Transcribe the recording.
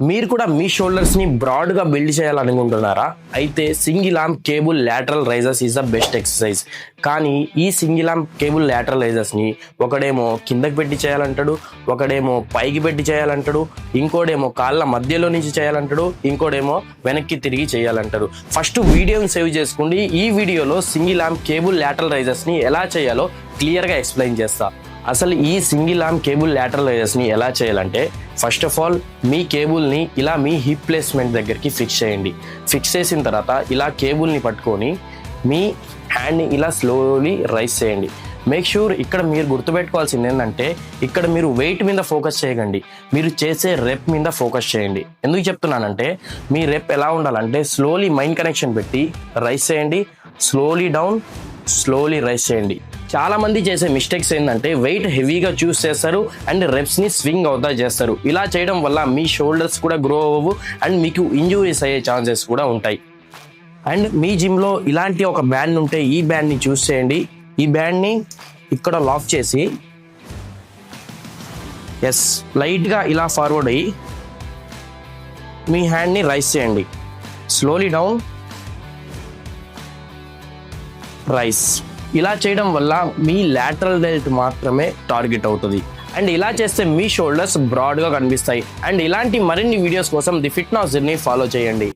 మీరు కూడా మీ షోల్డర్స్ని బ్రాడ్గా బిల్డ్ చేయాలనుకుంటున్నారా? అయితే single arm cable lateral Risers is the best exercise. కానీ ఈ సింగిల్ ఆర్మ్ కేబుల్ లాటరల్ రైజర్స్ని ఒకడేమో కిందకి పెట్టి చేయాలంటాడు, ఒకడేమో పైకి పెట్టి చేయాలంటాడు, ఇంకోడేమో కాళ్ళ మధ్యలో నుంచి చేయాలంటాడు, ఇంకోడేమో వెనక్కి తిరిగి చేయాలంటాడు. ఫస్ట్ వీడియోని సేవ్ చేసుకోండి. ఈ వీడియోలో సింగిల్ ఆర్మ్ కేబుల్ లాటరల్ రైజర్స్ని ఎలా చేయాలో క్లియర్గా ఎక్స్ప్లెయిన్ చేస్తా. అసలు ఈ సింగిల్ ఆర్మ్ కేబుల్ లాటరల్ రైజర్స్ని ఎలా చేయాలంటే, ఫస్ట్ ఆఫ్ ఆల్ మీ కేబుల్ని ఇలా మీ హిప్ ప్లేస్మెంట్ దగ్గరికి ఫిక్స్ చేయండి. ఫిక్స్ చేసిన తర్వాత ఇలా కేబుల్ని పట్టుకొని మీ హ్యాండ్ని ఇలా స్లోలీ రైజ్ చేయండి. మేక్ షూర్ ఇక్కడ మీరు గుర్తుపెట్టుకోవాల్సింది ఏంటంటే, ఇక్కడ మీరు వెయిట్ మీద ఫోకస్ చేయకండి, మీరు చేసే రెప్ మీద ఫోకస్ చేయండి. ఎందుకు చెప్తున్నానంటే, మీ రెప్ ఎలా ఉండాలంటే స్లోలీ మైండ్ కనెక్షన్ పెట్టి రైజ్ చేయండి, స్లోలీ డౌన్, స్లోలీ రైజ్ చేయండి. చాలా మంది చేసే మిస్టేక్స్ ఏంటంటే వెయిట్ హెవీగా చూస్ చేస్తారు అండ్ రెప్స్ని స్వింగ్ అవుతా చేస్తారు. ఇలా చేయడం వల్ల మీ షోల్డర్స్ కూడా గ్రో అవ్వవు అండ్ మీకు ఇంజురీస్ అయ్యే ఛాన్సెస్ కూడా ఉంటాయి. అండ్ మీ జిమ్లో ఇలాంటి ఒక బ్యాండ్ ఉంటే ఈ బ్యాండ్ని చూస్ చేయండి. ఈ బ్యాండ్ని ఇక్కడ లాక్ చేసి లైట్గా ఇలా ఫార్వర్డ్ అయ్యి మీ హ్యాండ్ని రైజ్ చేయండి. Slowly down, rice. ఇలా చేయడం వల్ల మీ లాటరల్ డెల్ట్ మాత్రమే టార్గెట్ అవుతుంది. అండ్ ఇలా చేస్తే మీ షోల్డర్స్ బ్రాడ్గా కనిపిస్తాయి. అండ్ ఇలాంటి మరిన్ని వీడియోస్ కోసం the fit now journey follow చేయండి.